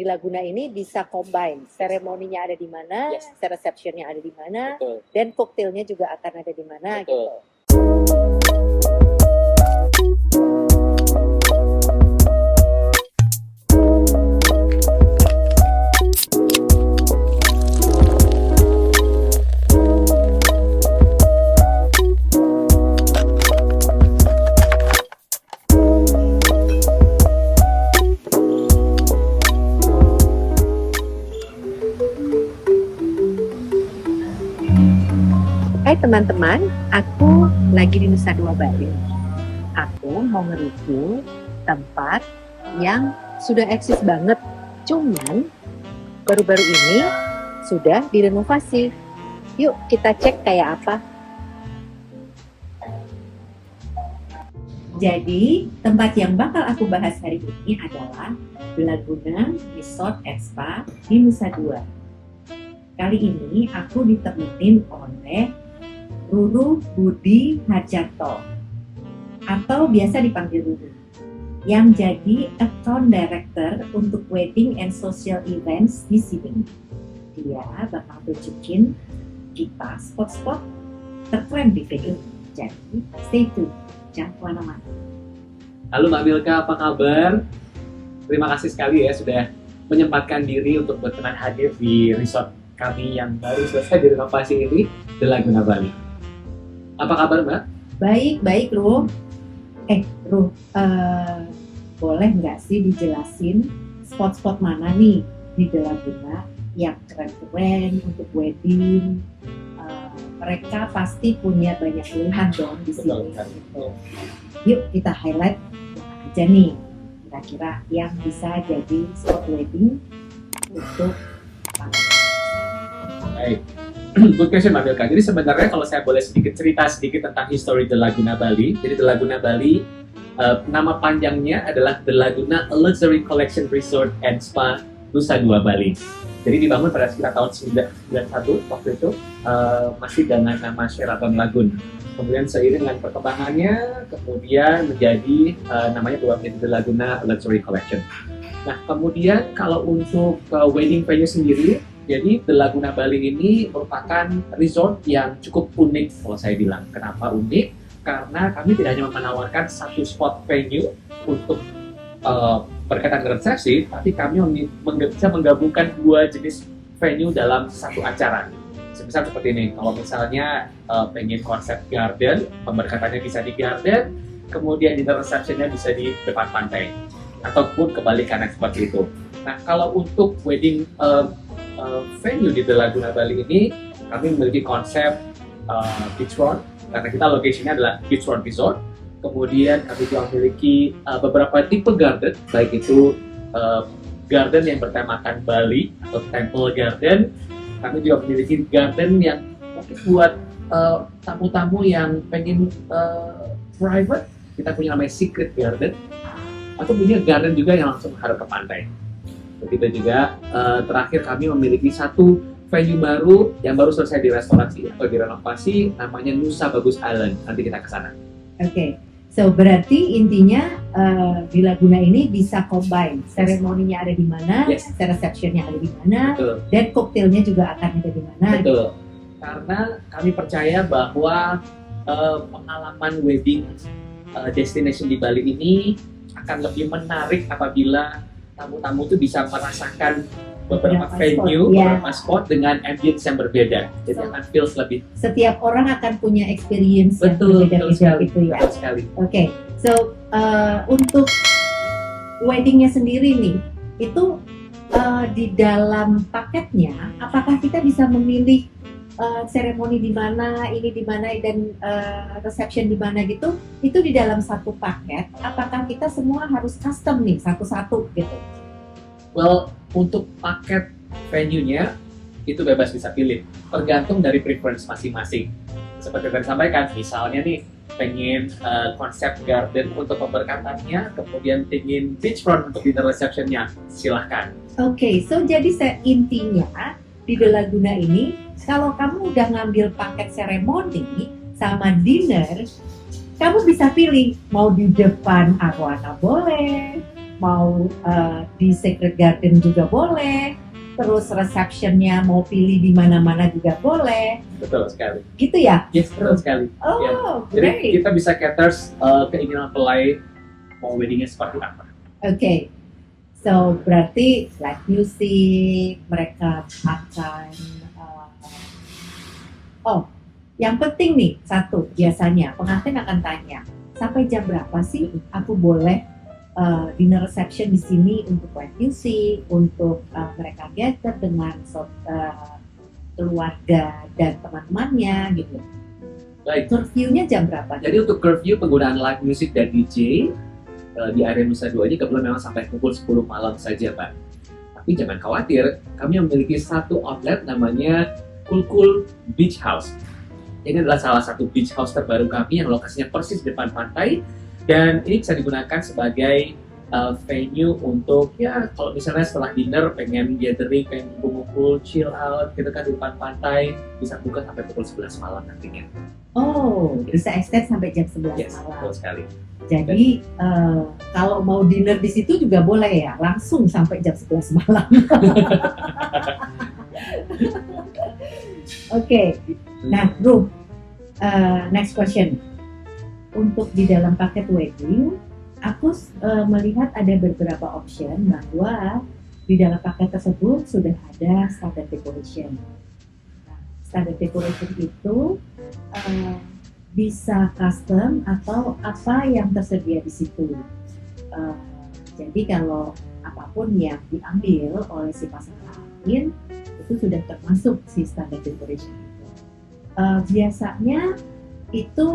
di Laguna ini bisa combine, seremoninya ada di mana, Yes. receptionnya ada di mana, Betul. dan koktailnya juga akan ada di mana Betul. gitu. Hai teman-teman, aku lagi di Nusa Dua Bali. Aku mau nge-review tempat yang sudah eksis banget, cuman baru-baru ini sudah direnovasi. Yuk kita cek kayak apa. Jadi tempat yang bakal aku bahas hari ini adalah The Laguna Resort & Spa di Nusa Dua. Kali ini aku ditemenin oleh Ruru Budi Harjarto atau biasa dipanggil Ruru, yang jadi Account Director untuk Wedding and Social Events di sini. Dia bakal tunjukin kita spot-spot terkeren di venue. Jadi stay tune, jangan kemana-mana. Halo Mbak Milka, apa kabar? Terima kasih sekali ya sudah menyempatkan diri untuk berkenan hadir di resort kami yang baru selesai direnovasi ini, The Laguna Bali. Apa kabar Mbak? Baik, Ru. Ru, boleh nggak sih dijelasin spot-spot mana nih di The Laguna yang keren-keren untuk wedding? Mereka pasti punya banyak pilihan dong di sini. Gitu. Yuk kita highlight mana aja nih kira-kira yang bisa jadi spot wedding untuk para. Baik. Good question Mbak Milka. Jadi sebenarnya kalau saya boleh cerita sedikit tentang history The Laguna Bali. Jadi The Laguna Bali, nama panjangnya adalah The Laguna Luxury Collection Resort and Spa Nusa Dua Bali. Jadi dibangun pada sekitar tahun 1991 waktu itu, masih dengan nama Sheraton Lagoon. Kemudian seiring dengan perkembangannya, kemudian menjadi namanya berubah menjadi The Laguna Luxury Collection. Nah kemudian kalau untuk wedding venue sendiri, jadi The Laguna Bali ini merupakan resort yang cukup unik kalau saya bilang. Kenapa unik? Karena kami tidak hanya menawarkan satu spot venue untuk berkaitan dengan resepsi, tapi kami bisa menggabungkan dua jenis venue dalam satu acara. Semisal seperti ini, kalau misalnya pengen konsep garden, pemberkatannya bisa di garden, kemudian dinner reception-nya bisa di depan pantai, ataupun kebalikannya seperti itu. Nah, kalau untuk wedding venue di The Laguna Bali ini, kami memiliki konsep beachfront, karena kita lokasinya adalah beachfront resort. Kemudian kami juga memiliki beberapa tipe garden, baik itu garden yang bertemakan Bali atau temple garden. Kami juga memiliki garden yang mungkin buat tamu-tamu yang pengen private. Kita punya namanya secret garden, atau punya garden juga yang langsung menghadap ke pantai. Begitu juga terakhir kami memiliki satu venue baru yang baru selesai direstorasi atau direnovasi, namanya Nusa Bagus Island. Nanti kita ke sana. Oke. So berarti intinya di Laguna ini bisa combine, seremoninya ada di mana, Yes. receptionnya ada di mana, Betul. dan koktailnya juga akan ada di mana. Betul. Karena kami percaya bahwa pengalaman wedding destination di Bali ini akan lebih menarik apabila tamu-tamu itu bisa merasakan beberapa Beberapa venue, spot, ya. beberapa spot dengan ambience yang berbeda. Jadi So, akan feels lebih Setiap orang akan punya experience betul yang berbeda-beda sekali. gitu ya. Betul sekali. Oke, so untuk weddingnya sendiri nih, itu di dalam paketnya, apakah kita bisa memilih seremoni di mana, ini di mana, dan reception di mana gitu? Itu di dalam satu paket. Apakah kita semua harus custom nih satu-satu gitu? Well, untuk paket venue-nya itu bebas bisa pilih, tergantung dari preference masing-masing. Seperti yang sampaikan, misalnya nih pengen konsep garden untuk pemberkatannya, kemudian pengen beachfront untuk dinner reception-nya, silahkan. Oke, so jadi intinya di The Laguna ini, kalau kamu udah ngambil paket seremoni sama dinner, kamu bisa pilih mau di depan arwana boleh, mau di Secret Garden juga boleh, terus receptionnya mau pilih di mana-mana juga boleh, Betul sekali. gitu ya? Yes, betul sekali. Ya. Oh, Jadi great. kita bisa caters keinginan mempelai mau weddingnya seperti apa. Oke, so berarti live music, mereka akan yang penting nih satu, biasanya pengantin akan tanya, sampai jam berapa sih aku boleh dinner reception di sini untuk live music, untuk mereka gather dengan keluarga dan teman-temannya gitu. Baik. Curfew-nya jam berapa? Jadi untuk curfew penggunaan live music dan DJ di area Nusa Dua ini kebetulan memang sampai pukul 10 malam saja, Pak. Tapi jangan khawatir, kami memiliki satu outlet namanya Cool Beach House. Ini adalah salah satu beach house terbaru kami yang lokasinya persis di depan pantai, dan ini bisa digunakan sebagai venue untuk ya kalau misalnya setelah dinner pengen gathering, pengen kumpul, chill out gitu kan di depan pantai, bisa buka sampai pukul 11 malam nantinya. Oh, bisa extend sampai jam 11 Yes, malam. betul sekali. Jadi kalau mau dinner di situ juga boleh ya, langsung sampai jam 11 malam. Oke, nah Rum, next question. Untuk di dalam paket wedding, aku melihat ada beberapa option bahwa di dalam paket tersebut sudah ada standard decoration. Nah, standard decoration itu bisa custom atau apa yang tersedia di situ. Jadi kalau apapun yang diambil oleh si pasangan lain itu sudah termasuk si standard decoration itu. Biasanya itu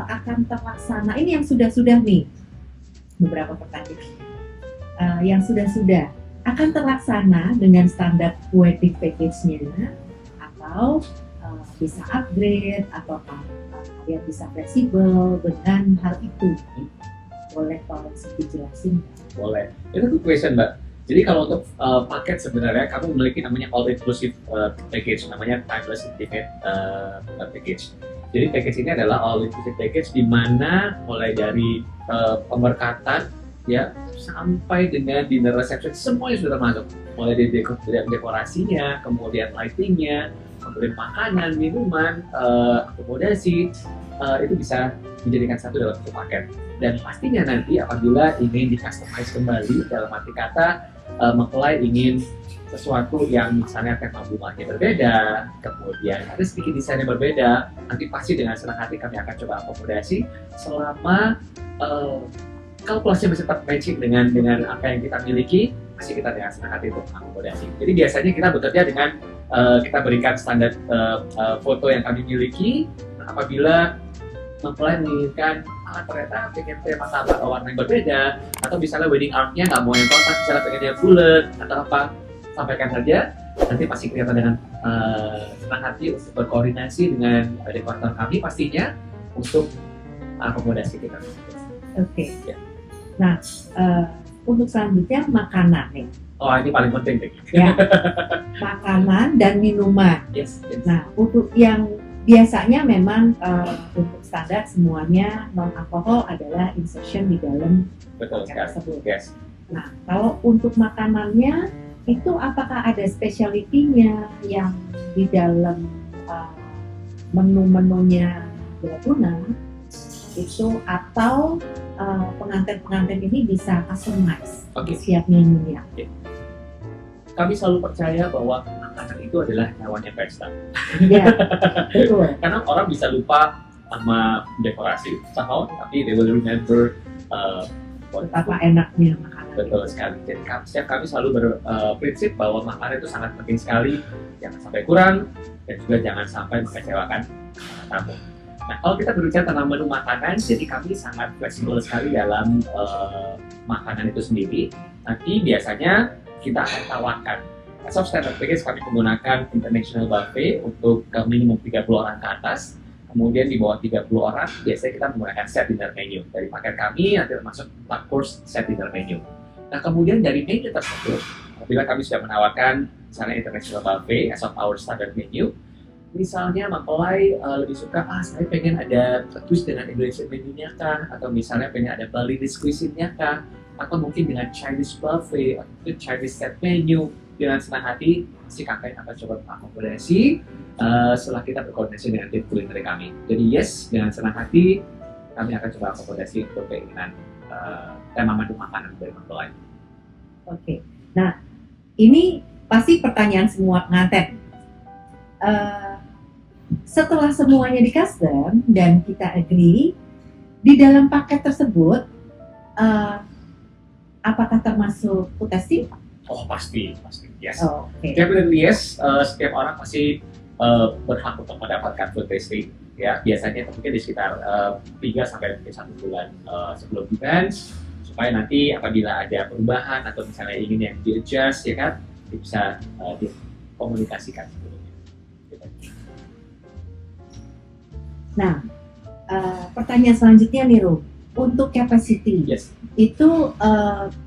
akan terlaksana. Ini yang sudah-sudah nih, beberapa pertanyaan. Yang sudah-sudah akan terlaksana dengan standar wedding package-nya atau bisa upgrade atau kalian bisa fleksibel dengan hal itu. Boleh tolong dijelasin? Boleh. Itu good question, Mbak. Jadi kalau untuk paket sebenarnya kami memiliki namanya all inclusive package, namanya timeless intimate package. Jadi package ini adalah all inclusive package di mana mulai dari pemberkatan ya sampai dengan dinner reception semuanya sudah masuk. Mulai dari dekorasinya, kemudian lightingnya, kemudian makanan, minuman, akomodasi, itu bisa dijadikan satu dalam satu paket. Dan pastinya nanti apabila ingin di-customize kembali, dalam arti kata mempelai ingin sesuatu yang misalnya tema bunganya berbeda, kemudian ada sedikit desain yang berbeda, nanti pasti dengan senang hati kami akan coba akomodasi selama kalkulasinya bisa tetap matching dengan apa yang kita miliki, pasti kita dengan senang hati untuk akomodasi. Jadi biasanya kita bekerja dengan kita berikan standar foto yang kami miliki. Apabila mempelai menginginkan ternyata pengen tema tabak warna yang berbeda, atau misalnya wedding art-nya nggak mau yang kotak, misalnya pengen yang bulat atau apa, sampaikan saja. Nanti pasti kelihatan dengan senang hati untuk berkoordinasi dengan dekorator kami pastinya untuk akomodasi kita. Oke. Ya. Nah, untuk selanjutnya makanan nih. Oh, ini paling penting nih. Ya, makanan dan minuman. Yes. Nah, untuk yang biasanya memang untuk standar semuanya non alkohol adalah insertion di dalam Betul paket sekali. tersebut. Yes. Nah, kalau untuk makanannya itu apakah ada specialty-nya yang di dalam menu-menunya Laguna itu, atau pengantin-pengantin ini bisa customize setiap menunya? Kami selalu percaya bahwa makanan itu adalah nyawanya pesta. Iya, betul. Karena orang bisa lupa sama dekorasi sahur, tapi they will remember Betapa enaknya makanan. betul sekali. Jadi kami selalu berprinsip bahwa makanan itu sangat penting sekali, jangan sampai kurang dan juga jangan sampai mengecewakan tamu. Nah, kalau kita berbicara tentang menu makanan, jadi kami sangat fleksibel sekali dalam makanan itu sendiri. Nanti biasanya kita akan tawarkan. As of standard package kami menggunakan international buffet untuk minimum 30 orang ke atas. Kemudian di bawah 30 orang, biasanya kita menggunakan set dinner menu. Dari paket kami nanti termasuk 4 course set dinner menu. Nah, kemudian dari menu tersebut, apabila kami sudah menawarkan misalnya international buffet as of our standard menu, misalnya mempelai lebih suka, saya pengen ada twist dengan Indonesian menu-nya kah? Atau misalnya pengen ada Balinese cuisine-nya kah? atau mungkin dengan Chinese buffet atau Chinese set menu, dengan senang hati si kakak akan coba akomodasi setelah kita berkoordinasi dengan tim kulineri kami. Jadi yes, dengan senang hati kami akan coba akomodasi untuk keinginan tema menu makanan dari mempelai. Oke. Nah, ini pasti pertanyaan semua pengantin. Setelah semuanya di custom dan kita agree, di dalam paket tersebut apakah termasuk food testing? Oh pasti, yes. Oh, oke. Definitely yes. Setiap orang pasti berhak untuk mendapatkan food tasting. Ya, biasanya mungkin di sekitar 3 sampai 1 bulan sebelum event, supaya nanti apabila ada perubahan atau misalnya ingin yang di-adjust, ya kan, bisa dikomunikasikan sebelumnya. Nah, pertanyaan selanjutnya nih Rum, untuk capacity Yes. itu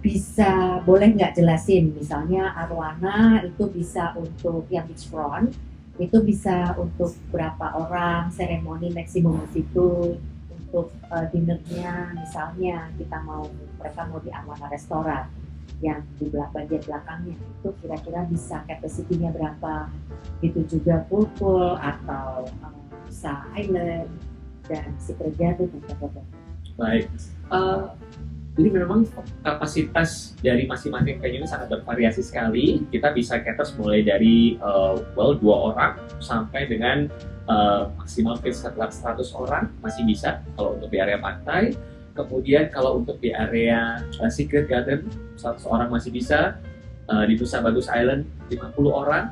bisa boleh nggak jelasin, misalnya arwana itu bisa untuk yang beachfront, itu bisa untuk berapa orang, seremoni maksimum altitude, untuk dinnernya misalnya mereka mau di arwana restoran yang di bagian belakangnya, itu kira-kira bisa capacity-nya berapa, itu juga pool atau bisa island dan secret garden dan sebagainya. Baik. Jadi memang kapasitas dari masing-masing venue ini sangat bervariasi sekali. Kita bisa caters mulai dari 2 orang sampai dengan maksimal sekitar 100 orang masih bisa kalau untuk di area pantai. Kemudian kalau untuk di area Secret Garden 100 orang masih bisa, di Nusa Bagus Island 50 orang,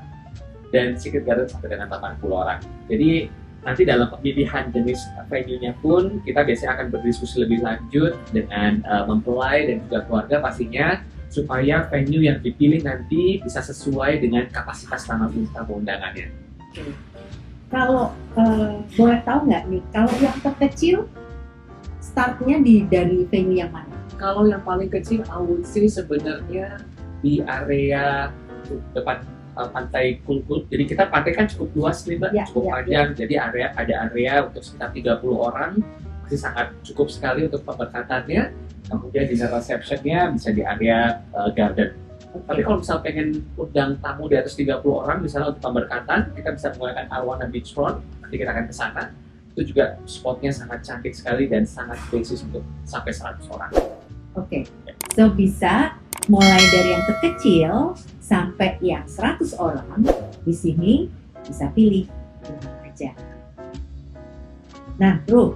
dan Secret Garden sampai dengan 80 orang. Jadi nanti dalam pemilihan jenis venue-nya pun kita biasanya akan berdiskusi lebih lanjut dengan mempelai dan juga keluarga pastinya, supaya venue yang dipilih nanti bisa sesuai dengan kapasitas tamu undangannya. Kalau boleh tahu nggak nih, kalau yang terkecil startnya dari venue yang mana? Kalau yang paling kecil, I would say sebenarnya di area depan pantai Kulkul. Jadi kita pantai kan cukup luas nih Mbak, cukup panjang. Jadi ada area untuk sekitar 30 orang, masih sangat cukup sekali untuk pemberkatannya. Kemudian dinner reception-nya bisa di area garden. Tapi kalau misal pengen undang tamu di atas 30 orang, misalnya untuk pemberkatan, kita bisa menggunakan Arwana Beachfront. Nanti kita akan ke sana. Itu juga spotnya sangat cantik sekali dan sangat basis untuk sampai 100 orang. Oke. So bisa mulai dari yang terkecil sampai yang 100 orang, di sini bisa pilih di mana aja. Nah, Bro,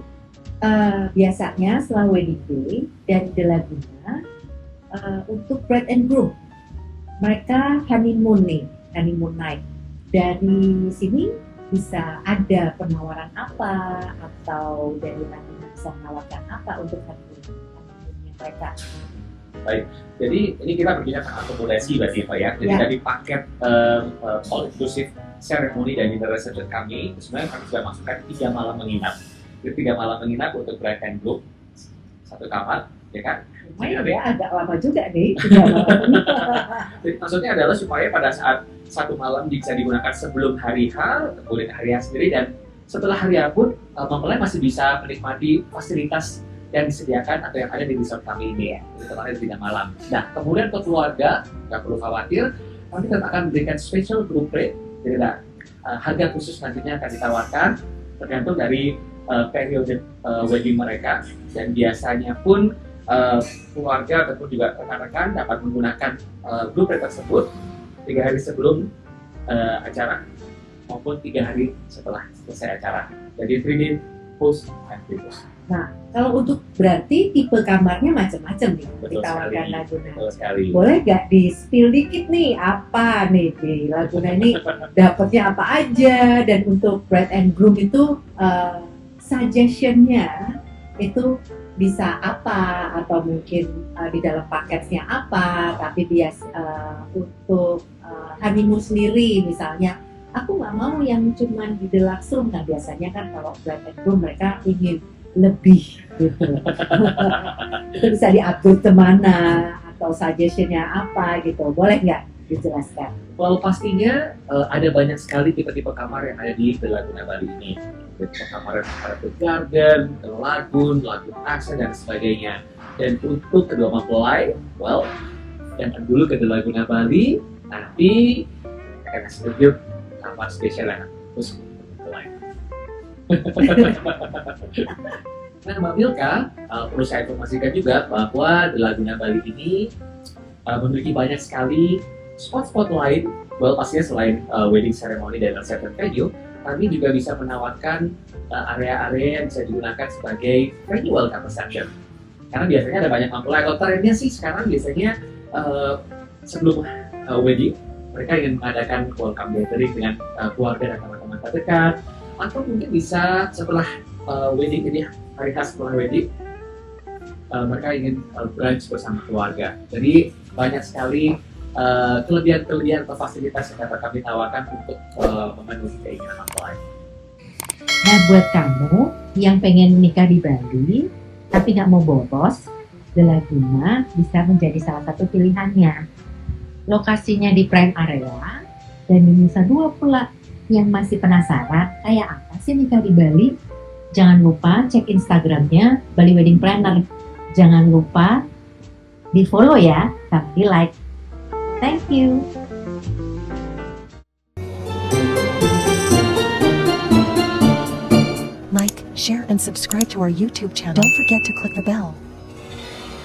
biasanya setelah wedding day dan The Laguna, untuk bride and groom, mereka honeymoon night. Dari sini bisa ada penawaran apa, atau dari Laguna bisa menawarkan apa untuk honeymoonnya mereka. Baik, jadi ini kita berbicara tentang akomodasi berarti Pak ya. Jadi dari paket all inclusive ceremony dan dinner reception kami, sebenarnya kami sudah masukkan 3 malam menginap. Jadi 3 malam menginap untuk bride and groom, 1 kamar, ya kan? Lumayan ya, agak lama juga nih 3 malam. Jadi maksudnya adalah supaya pada saat 1 malam bisa digunakan sebelum hari H, kemudian hari H sendiri, dan setelah hari H pun mempelai masih bisa menikmati fasilitas yang disediakan atau yang ada di resort kami ini, jadi tempatnya 3 malam. Nah, kemudian untuk keluarga, nggak perlu khawatir, kami tetap akan memberikan special group rate, jadi harga khusus nantinya akan ditawarkan tergantung dari periode wedding mereka, dan biasanya pun keluarga ataupun juga rekan-rekan dapat menggunakan group rate tersebut 3 hari sebelum acara maupun 3 hari setelah selesai acara. Jadi 3 day post and pre-post. Nah, kalau untuk berarti tipe kamarnya macam-macam nih ditawarkan Laguna. Betul sekali. Boleh nggak di-spill dikit nih apa nih di Laguna ini dapatnya apa aja, dan untuk bride and groom itu suggestion-nya itu bisa apa, atau mungkin di dalam paketnya apa, tapi untuk honeymoon sendiri misalnya, aku nggak mau yang cuman di deluxe room. Nah biasanya kan kalau bride and groom mereka ingin lebih gitu. Itu bisa di-update kemana, atau suggestion-nya apa gitu, boleh nggak dijelaskan? Well, pastinya ada banyak sekali tipe-tipe kamar yang ada di The Laguna Bali ini. ke kamar garden, ke lagun aksa dan sebagainya. Dan untuk kedua mempelai, well, datang dulu ke The Laguna Bali, nanti akan kasih review kamar spesial yang khusus untuk mempelai. Nah, Mbak Milka, perlu saya informasikan juga bahwa The Laguna Bali ini memiliki banyak sekali spot-spot lain. Well, pastinya selain wedding ceremony dan reception venue, kami juga bisa menawarkan area-area yang bisa digunakan sebagai venue welcome reception. Karena biasanya ada banyak mempelai, atau trennya sih sekarang biasanya sebelum wedding, mereka ingin mengadakan welcome gathering dengan keluarga dan teman-teman terdekat, atau mungkin bisa setelah wedding ini, hari khas setelah wedding, mereka ingin brunch bersama keluarga. Jadi banyak sekali kelebihan-kelebihan atau fasilitas yang dapat kami tawarkan untuk memenuhi keinginan mempelai. Nah, buat kamu yang pengen nikah di Bali tapi nggak mau boros, The Laguna bisa menjadi salah satu pilihannya. Lokasinya di prime area dan di Nusa Dua pula. Yang masih penasaran kayak apa sih nikah di Bali? Jangan lupa cek Instagramnya Bali Wedding Planner. Jangan lupa di follow ya, sama di like. Thank you. Like, share, and subscribe to our YouTube channel. Don't forget to click the bell.